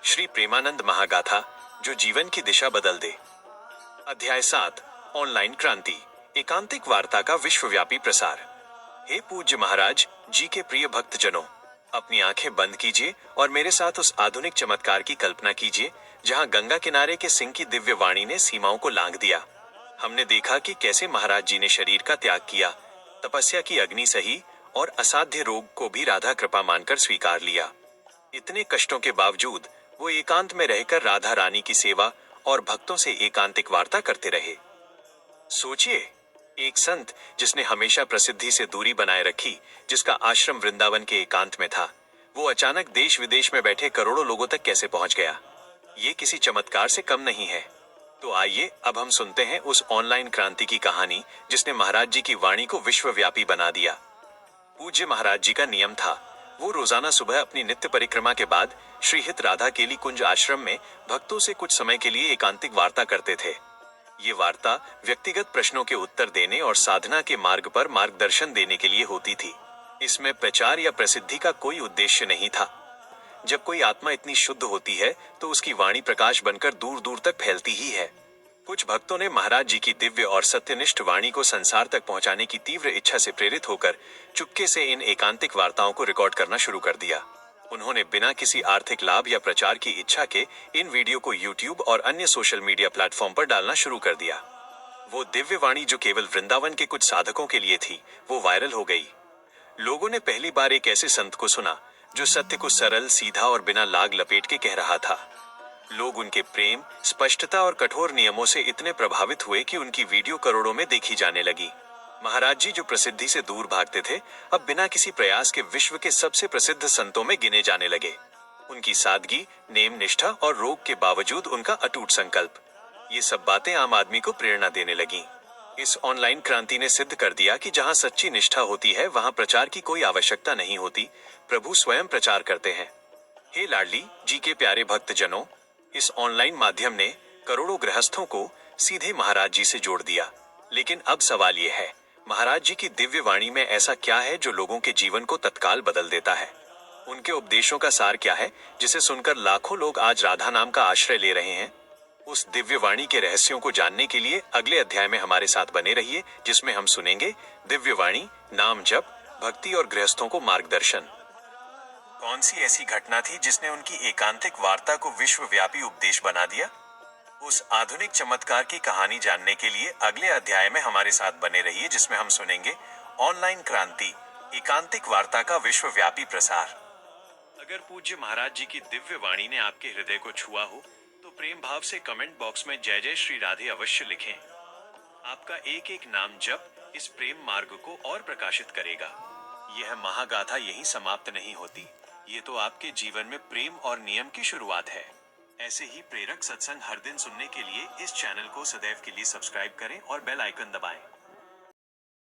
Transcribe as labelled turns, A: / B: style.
A: श्री प्रेमानंद महागाथा जो जीवन की दिशा बदल दे। अध्याय 7, ऑनलाइन क्रांति, एकांतिक वार्ता का विश्वव्यापी प्रसार। हे पूज्य महाराज जी के प्रिय भक्तजनों, अपनी आंखें बंद कीजिए और मेरे साथ उस आधुनिक चमत्कार की कल्पना कीजिए जहां गंगा किनारे के सिंह की दिव्य वाणी ने सीमाओं को लांघ दिया। हमने देखा कि कैसे महाराज जी ने शरीर का त्याग किया, तपस्या की अग्नि सही और असाध्य रोग को भी राधा कृपा मानकर स्वीकार लिया। इतने कष्टों के बावजूद वो एकांत में रहकर राधा रानी की सेवा और भक्तों से एकांतिक वार्ता करते रहे। सोचिए, एक संत जिसने हमेशा प्रसिद्धि से दूरी बनाए रखी, जिसका आश्रम वृंदावन के एकांत में था, वो अचानक देश विदेश में बैठे करोड़ों लोगों तक कैसे पहुंच गया? ये किसी चमत्कार से कम नहीं है। तो आइए अब हम सुनते हैं उस ऑनलाइन क्रांति की कहानी जिसने महाराज जी की वाणी को विश्वव्यापी बना दिया। पूज्य महाराज जी का नियम था, वो रोजाना सुबह अपनी नित्य परिक्रमा के बाद श्रीहित राधा केली कुंज आश्रम में भक्तों से कुछ समय के लिए एकांतिक वार्ता करते थे। ये वार्ता व्यक्तिगत प्रश्नों के उत्तर देने और साधना के मार्ग पर मार्गदर्शन देने के लिए होती थी। इसमें प्रचार या प्रसिद्धि का कोई उद्देश्य नहीं था। जब कोई आत्मा इतनी शुद्ध होती है तो उसकी वाणी प्रकाश बनकर दूर दूर तक फैलती ही है। कुछ भक्तों ने महाराज जी की दिव्य और सत्यनिष्ठ वाणी को संसार तक पहुंचाने की तीव्र इच्छा से प्रेरित होकर चुपके से इन एकांतिक वार्ताओं को रिकॉर्ड करना शुरू कर दिया। उन्होंने बिना किसी आर्थिक लाभ या प्रचार की इच्छा के इन वीडियो को यूट्यूब और अन्य सोशल मीडिया प्लेटफॉर्म पर डालना शुरू कर दिया। वो दिव्य वाणी जो केवल वृंदावन के कुछ साधकों के लिए थी, वो वायरल हो गई। लोगों ने पहली बार एक ऐसे संत को सुना जो सत्य को सरल, सीधा और बिना लाग लपेट के कह रहा था। लोग उनके प्रेम, स्पष्टता और कठोर नियमों से इतने प्रभावित हुए कि उनकी वीडियो करोड़ों में देखी जाने लगी। महाराज जी जो प्रसिद्धि से दूर भागते थे, अब बिना किसी प्रयास के विश्व के सबसे प्रसिद्ध संतों में गिने जाने लगे। उनकी सादगी, नेम निष्ठा और रोग के बावजूद उनका अटूट संकल्प, ये सब बातें आम आदमी को प्रेरणा देने लगी। इस ऑनलाइन क्रांति ने सिद्ध कर दिया कि जहां सच्ची निष्ठा होती है वहां प्रचार की कोई आवश्यकता नहीं होती, प्रभु स्वयं प्रचार करते हैं। हे लाडली जी के प्यारे भक्तजनों, इस ऑनलाइन माध्यम ने करोड़ों गृहस्थों को सीधे महाराज जी से जोड़ दिया। लेकिन अब सवाल यह है, महाराज जी की दिव्य वाणी में ऐसा क्या है जो लोगों के जीवन को तत्काल बदल देता है? उनके उपदेशों का सार क्या है जिसे सुनकर लाखों लोग आज राधा नाम का आश्रय ले रहे हैं? उस दिव्य वाणी के रहस्यों को जानने के लिए अगले अध्याय में हमारे साथ बने रहिए, जिसमें हम सुनेंगे दिव्य वाणी, नाम जप, भक्ति और गृहस्थों को मार्गदर्शन। कौन सी ऐसी घटना थी जिसने उनकी एकांतिक वार्ता को विश्वव्यापी उपदेश बना दिया? उस आधुनिक चमत्कार की कहानी जानने के लिए अगले अध्याय में हमारे साथ बने रहिए, जिसमें हम सुनेंगे ऑनलाइन क्रांति, एकांतिक वार्ता का विश्वव्यापी प्रसार। अगर पूज्य महाराज जी की दिव्य वाणी ने आपके हृदय को छुआ हो तो प्रेम भाव से कमेंट बॉक्स में जय जय श्री राधे अवश्य लिखें। आपका एक एक नाम जप इस प्रेम मार्ग को और प्रकाशित करेगा। यह महागाथा यहीं समाप्त नहीं होती, ये तो आपके जीवन में प्रेम और नियम की शुरुआत है। ऐसे ही प्रेरक सत्संग हर दिन सुनने के लिए इस चैनल को सदैव के लिए सब्सक्राइब करें और बेल आइकन दबाएं।